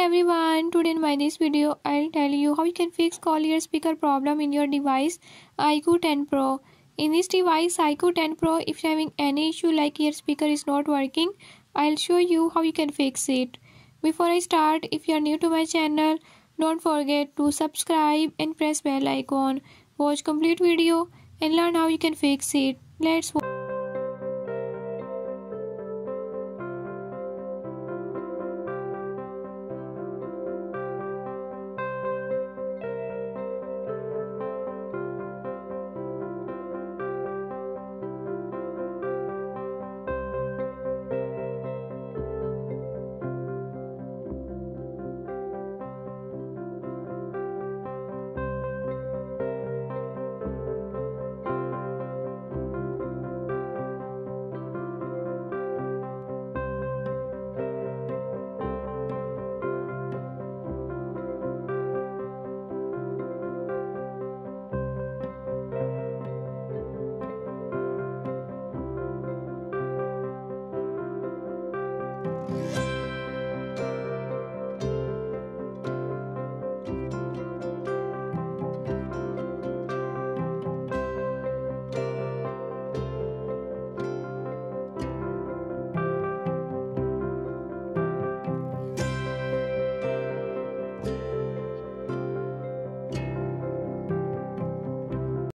everyone, today in this video I'll tell you how you can fix call ear speaker problem in your device IQOO 10 Pro. In this device IQOO 10 Pro, if you're having any issue like ear speaker is not working, I'll show you how you can fix it. Before I start, if you are new to my channel, don't forget to subscribe and press bell icon. Watch complete video and learn how you can fix it. Let's watch.